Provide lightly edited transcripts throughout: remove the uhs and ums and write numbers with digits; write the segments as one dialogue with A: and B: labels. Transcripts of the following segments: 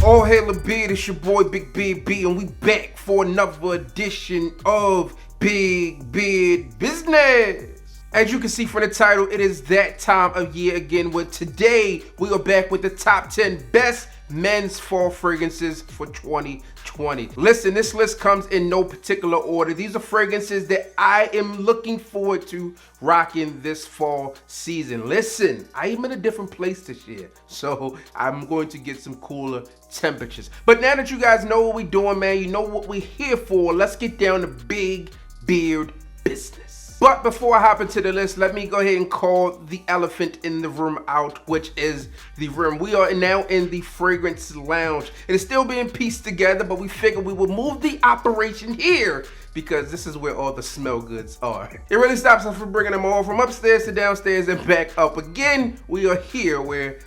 A: All hail a beard, it's your boy Big Beard B, and we back for another edition of Big Beard Business. As you can see from the title, it is that time of year again, where today we are back with the top 10 best men's fall fragrances for 2020. Listen, this list comes in no particular order. These are fragrances that I am looking forward to rocking this fall season. Listen, I am in a different place this year, so I'm going to get some cooler temperatures. But now that you guys know what we're doing, man, you know what we're here for, let's get down to Big Beard Business. But before I hop into the list, let me go ahead and call the elephant in the room out, which is the room. We are now in the fragrance lounge. It is still being pieced together, but we figured we would move the operation here because this is where all the smell goods are. It really stops us from bringing them all from upstairs to downstairs and back up again. We are here where,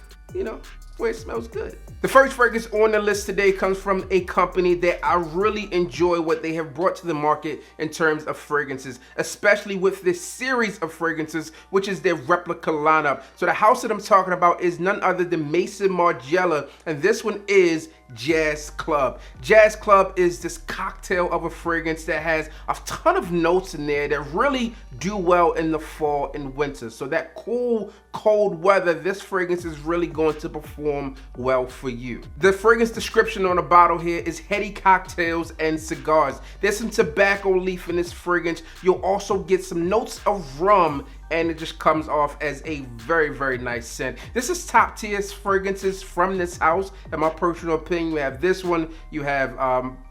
A: where it smells good. The first fragrance on the list today comes from a company that I really enjoy what they have brought to the market in terms of fragrances, especially with this series of fragrances, which is their replica lineup. So the house that I'm talking about is none other than Maison Margiela, and this one is Jazz Club. Jazz Club is this cocktail of a fragrance that has a ton of notes in there that really do well in the fall and winter. So that cool, cold weather, this fragrance is really going to perform well for you. The fragrance description on the bottle here is heady cocktails and cigars. There's some tobacco leaf in this fragrance. You'll also get some notes of rum, and it just comes off as a very, very nice scent. This is top tier fragrances from this house, in my personal opinion. You have this one, you have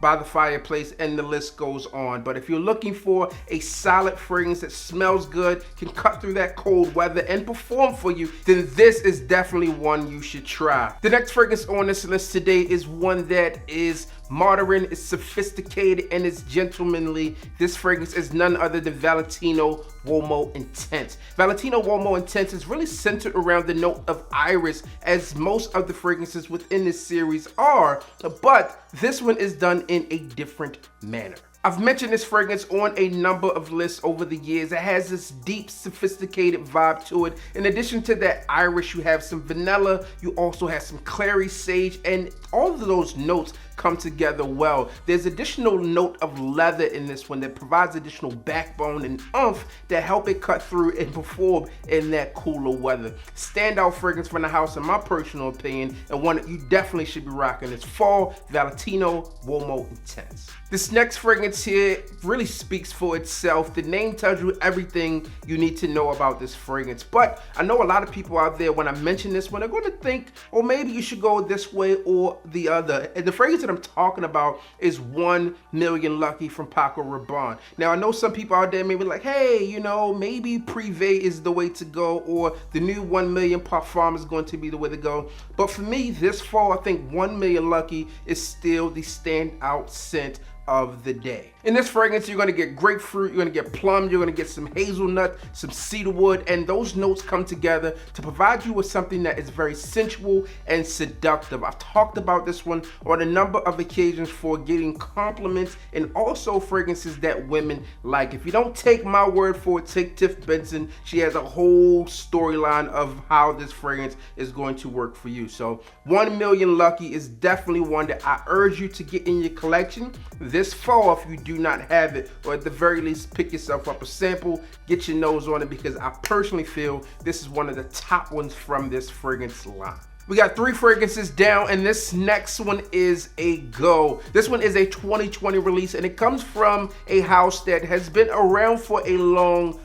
A: By the Fireplace, and the list goes on. But if you're looking for a solid fragrance that smells good, can cut through that cold weather and perform for you, then this is definitely one you should try. The next fragrance on this list today is one that is modern, it's sophisticated, and it's gentlemanly. This fragrance is none other than Valentino Uomo Intense. Valentino Uomo Intense is really centered around the note of iris, as most of the fragrances within this series are, but this one is done in a different manner. I've mentioned this fragrance on a number of lists over the years. It has this deep, sophisticated vibe to it. In addition to that iris, you have some vanilla, you also have some clary sage, and all of those notes come together well. There's additional note of leather in this one that provides additional backbone and oomph that help it cut through and perform in that cooler weather. Standout fragrance from the house in my personal opinion, and one that you definitely should be rocking this fall, Valentino Uomo Intense. This next fragrance here really speaks for itself. The name tells you everything you need to know about this fragrance, but I know a lot of people out there, when I mention this one, they're going to think, oh, maybe you should go this way or the other. And the fragrance that I'm talking about is 1 Million Lucky from Paco Rabanne. Now, I know some people out there may be like, hey, maybe Privé is the way to go, or the new 1 Million Parfum is going to be the way to go. But for me, this fall, I think 1 Million Lucky is still the standout scent of the day. In this fragrance, you're going to get grapefruit, you're going to get plum, you're going to get some hazelnut, some cedarwood, and those notes come together to provide you with something that is very sensual and seductive. I've talked about this one on a number of occasions for getting compliments and also fragrances that women like. If you don't take my word for it, take Tiff Benson. She has a whole storyline of how this fragrance is going to work for you. So 1 Million Lucky is definitely one that I urge you to get in your collection this fall if you do not have it, or at the very least pick yourself up a sample, get your nose on it, because I personally feel this is one of the top ones from this fragrance line. We got 3 fragrances down, and this next one is a go. This one is a 2020 release, and it comes from a house that has been around for a long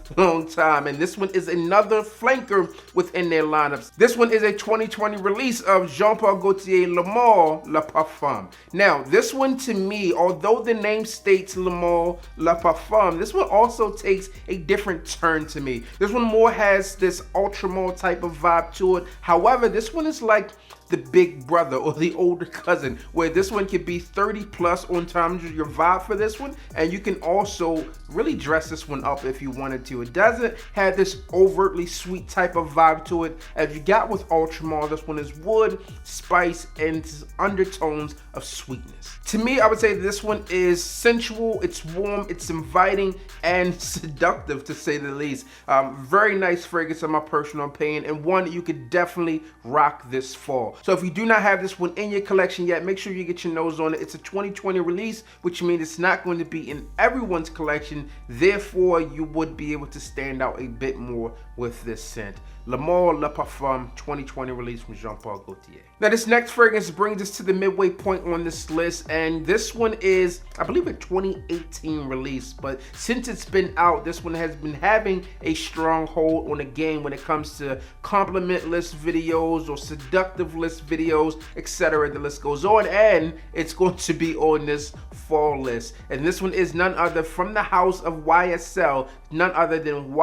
A: time. And this one is another flanker within their lineups. This one is a 2020 release of Jean-Paul Gaultier Le Male Le Parfum. Now, this one to me, although the name states Le Male Le Parfum, this one also takes a different turn to me. This one more has this ultra male type of vibe to it. However, this one is like the big brother or the older cousin, where this one could be 30 plus on terms of your vibe for this one, and you can also really dress this one up if you wanted to. It doesn't have this overtly sweet type of vibe to it as you got with Ultramar. This one is wood, spice, and undertones of sweetness. To me, I would say this one is sensual, it's warm, it's inviting, and seductive to say the least. Very nice fragrance in my personal opinion, and one that you could definitely rock this this fall. So if you do not have this one in your collection yet, make sure you get your nose on it. It's a 2020 release, which means it's not going to be in everyone's collection. Therefore, you would be able to stand out a bit more with this scent. L'Amour, Le Parfum 2020 release from Jean-Paul Gaultier. Now this next fragrance brings us to the midway point on this list, and this one is, I believe, a 2018 release, but since it's been out, this one has been having a strong hold on the game when it comes to compliment list videos or seductive list videos, etc. The list goes on, and it's going to be on this fall list. And this one is none other from the house of YSL, none other than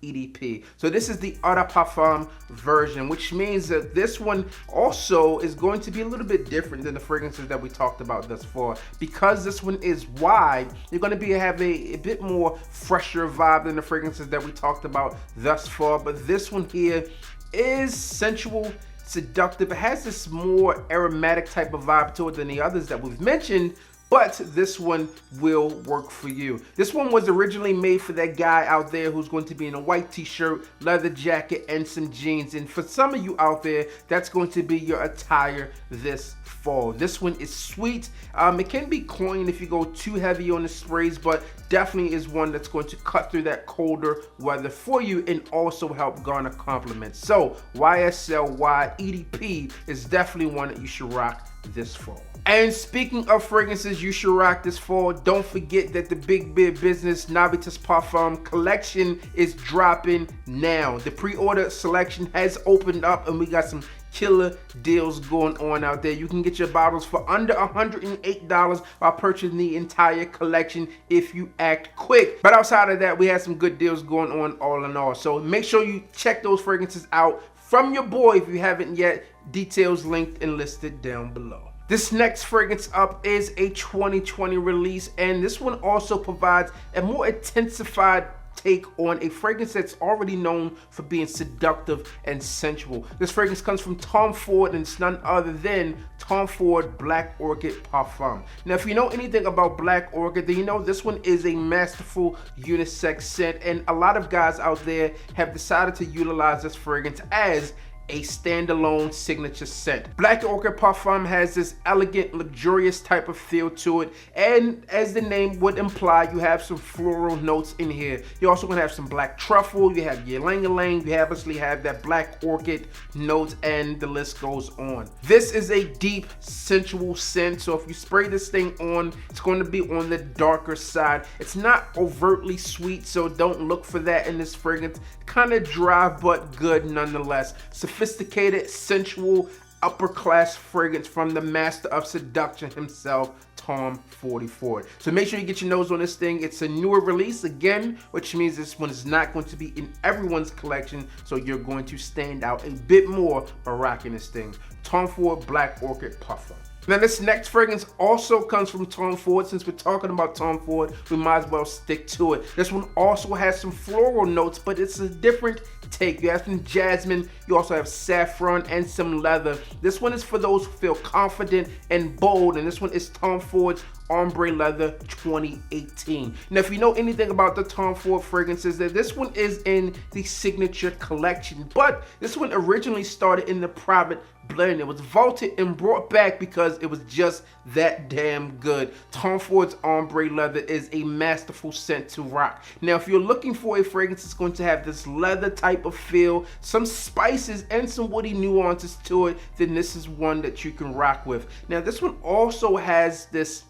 A: EDP. So this is the Eau de Parfum version, which means that this one also is going to be a little bit different than the fragrances that we talked about thus far. Because this one is wide, you're going to have a bit more fresher vibe than the fragrances that we talked about thus far. But this one here is sensual, seductive. It has this more aromatic type of vibe to it than the others that we've mentioned, but this one will work for you. This one was originally made for that guy out there who's going to be in a white t-shirt, leather jacket, and some jeans. And for some of you out there, that's going to be your attire this fall. This one is sweet. It can be cloying if you go too heavy on the sprays, but definitely is one that's going to cut through that colder weather for you and also help garner compliments. So YSL EDP is definitely one that you should rock this fall. And speaking of fragrances you should rock this fall, don't forget that the Big Beard Business Navitus Parfum collection is dropping now. The pre-order selection has opened up and we got some killer deals going on out there. You can get your bottles for under $108 while purchasing the entire collection if you act quick. But outside of that, we have some good deals going on all in all. So make sure you check those fragrances out from your boy if you haven't yet. Details linked and listed down below. This next fragrance up is a 2020 release, and this one also provides a more intensified take on a fragrance that's already known for being seductive and sensual. This fragrance comes from Tom Ford, and it's none other than Tom Ford Black Orchid Parfum. Now, if you know anything about Black Orchid, then you know this one is a masterful unisex scent, and a lot of guys out there have decided to utilize this fragrance as a standalone signature scent. Black Orchid Parfum has this elegant, luxurious type of feel to it, and as the name would imply, you have some floral notes in here. You're also gonna have some black truffle, you have ylang-ylang, you obviously have that black orchid notes, and the list goes on. This is a deep, sensual scent, so if you spray this thing on, it's going to be on the darker side. It's not overtly sweet, so don't look for that in this fragrance. Kind of dry, but good nonetheless. Sophisticated, sensual, upper class fragrance from the master of seduction himself, Tom Ford. So make sure you get your nose on this thing. It's a newer release again, which means this one is not going to be in everyone's collection, so you're going to stand out a bit more by rocking this thing. Tom Ford Black Orchid Parfum. Now this next fragrance also comes from Tom Ford. Since we're talking about Tom Ford, we might as well stick to it. This one also has some floral notes, but it's a different take. You have some jasmine, you also have saffron and some leather. This one is for those who feel confident and bold, and this one is Tom Ford's Ombre Leather 2018. Now if you know anything about the Tom Ford fragrances, that this one is in the signature collection, but this one originally started in the private blend. It was vaulted and brought back because it was just that damn good. Tom Ford's Ombre Leather is a masterful scent to rock. Now if you're looking for a fragrance that's going to have this leather type of feel, some spices and some woody nuances to it, then this is one that you can rock with. Now this one also has this,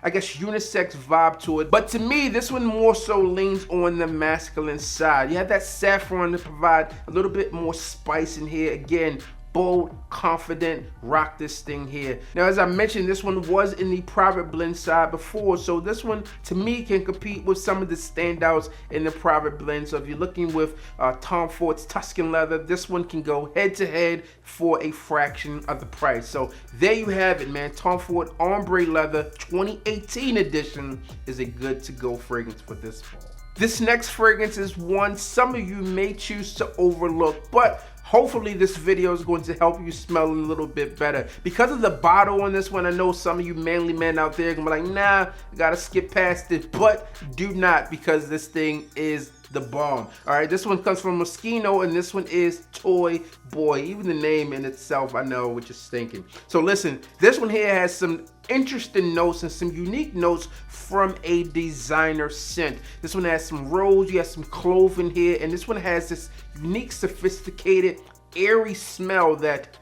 A: I guess, unisex vibe to it, but to me this one more so leans on the masculine side. You have that saffron to provide a little bit more spice in here. Again, bold, confident, rock this thing here. Now, as I mentioned, this one was in the private blend side before, so this one to me can compete with some of the standouts in the private blend. So if you're looking with Tom Ford's Tuscan Leather, this one can go head to head for a fraction of the price. So there you have it, man. Tom Ford Ombre Leather 2018 edition is a good to go fragrance for this fall. This next fragrance is one some of you may choose to overlook, but hopefully this video is going to help you smell a little bit better. Because of the bottle on this one, I know some of you manly men out there are gonna be like, nah, I gotta skip past it, but do not, because this thing is the bomb. All right, this one comes from Moschino, and this one is Toy Boy. Even the name in itself, I know, which is stinking. So listen, this one here has some interesting notes and some unique notes from a designer scent. This one has some rose, you have some clove in here, and this one has this unique, sophisticated, airy smell that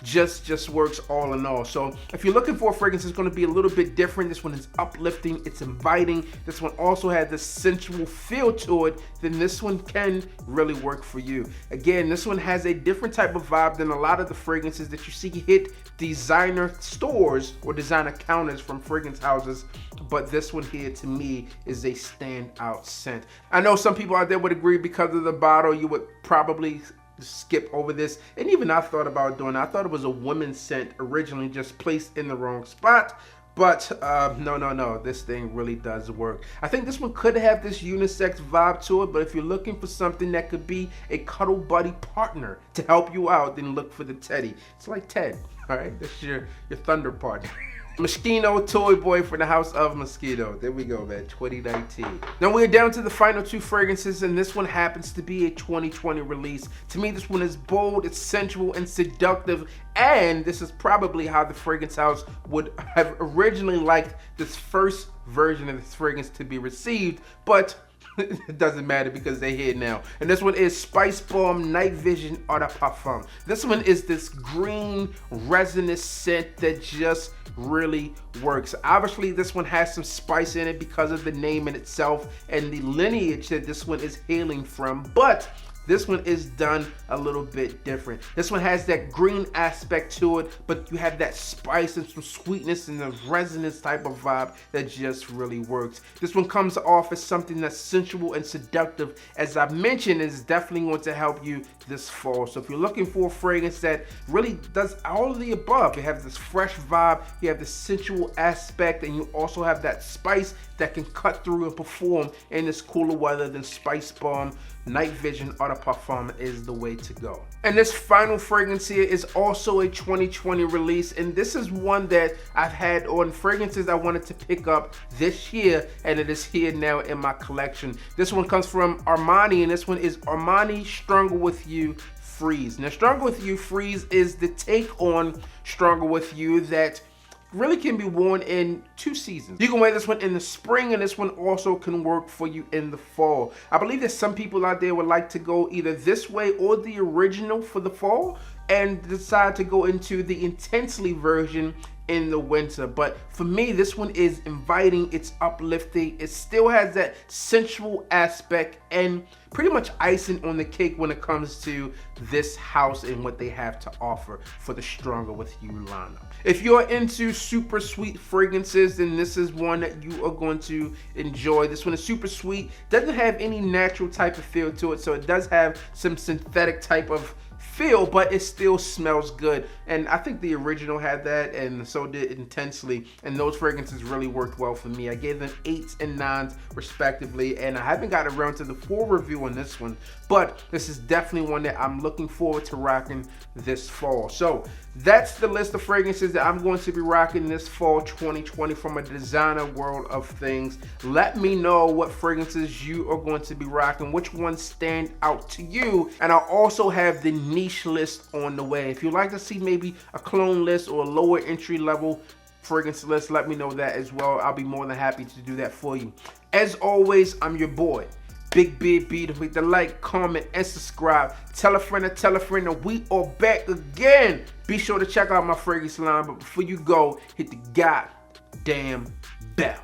A: just works all in all. So if you're looking for a fragrance, it's going to be a little bit different. This one is uplifting, it's inviting. This one also has the sensual feel to it. Then this one can really work for you. Again, this one has a different type of vibe than a lot of the fragrances that you see hit designer stores or designer counters from fragrance houses. But this one here, to me, is a standout scent. I know some people out there would agree because of the bottle, you would probably skip over this, and even I thought about doing it. I thought it was a women's scent originally, just placed in the wrong spot. But no, this thing really does work. I think this one could have this unisex vibe to it, but if you're looking for something that could be a cuddle buddy partner to help you out, then look for the Teddy. It's like Ted, all right? That's your thunder partner. Moschino Toy Boy for the House of Mosquito. There we go, man, 2019. Now we're down to the final two fragrances, and this one happens to be a 2020 release. To me, this one is bold, it's sensual and seductive, and this is probably how the fragrance house would have originally liked this first version of this fragrance to be received, but it doesn't matter because they're here now. And this one is Spice Bomb Night Vision Eau de Parfum. This one is this green resinous scent that just really works. Obviously, this one has some spice in it because of the name in itself and the lineage that this one is hailing from, but this one is done a little bit different. This one has that green aspect to it, but you have that spice and some sweetness and the resonance type of vibe that just really works. This one comes off as something that's sensual and seductive. As I mentioned, is definitely going to help you this fall. So if you're looking for a fragrance that really does all of the above, you have this fresh vibe, you have the sensual aspect, and you also have that spice that can cut through and perform in this cooler weather, then Spice Bomb Night Vision Eau de Parfum is the way to go. And this final fragrance here is also a 2020 release, and this is one that I've had on fragrances I wanted to pick up this year, and it is here now in my collection. This one comes from Armani, and this one is Armani Stronger With You Freeze. Now, Stronger With You Freeze is the take on Stronger With You that really can be worn in 2 seasons. You can wear this one in the spring, and this one also can work for you in the fall. I believe that some people out there would like to go either this way or the original for the fall and decide to go into the intensely version in the winter. But for me, this one is inviting, it's uplifting, it still has that sensual aspect and pretty much icing on the cake when it comes to this house and what they have to offer for the Stronger With You lineup. If you're into super sweet fragrances, then this is one that you are going to enjoy. This one is super sweet, doesn't have any natural type of feel to it, so it does have some synthetic type of feel, but it still smells good. And I think the original had that, and so did Intensely, and those fragrances really worked well for me. I gave them 8s and 9s respectively, and I haven't got around to the full review on this one, but this is definitely one that I'm looking forward to rocking this fall. So that's the list of fragrances that I'm going to be rocking this fall 2020 from a designer world of things. Let me know what fragrances you are going to be rocking, which ones stand out to you, and I'll also have the niche list on the way. If you'd like to see maybe a clone list or a lower entry level fragrance list, let me know that as well. I'll be more than happy to do that for you. As always, I'm your boy, Big Beard B. Hit the like, comment, and subscribe. Tell a friend, and we are back again. Be sure to check out my fragrance line, but before you go, hit the goddamn bell.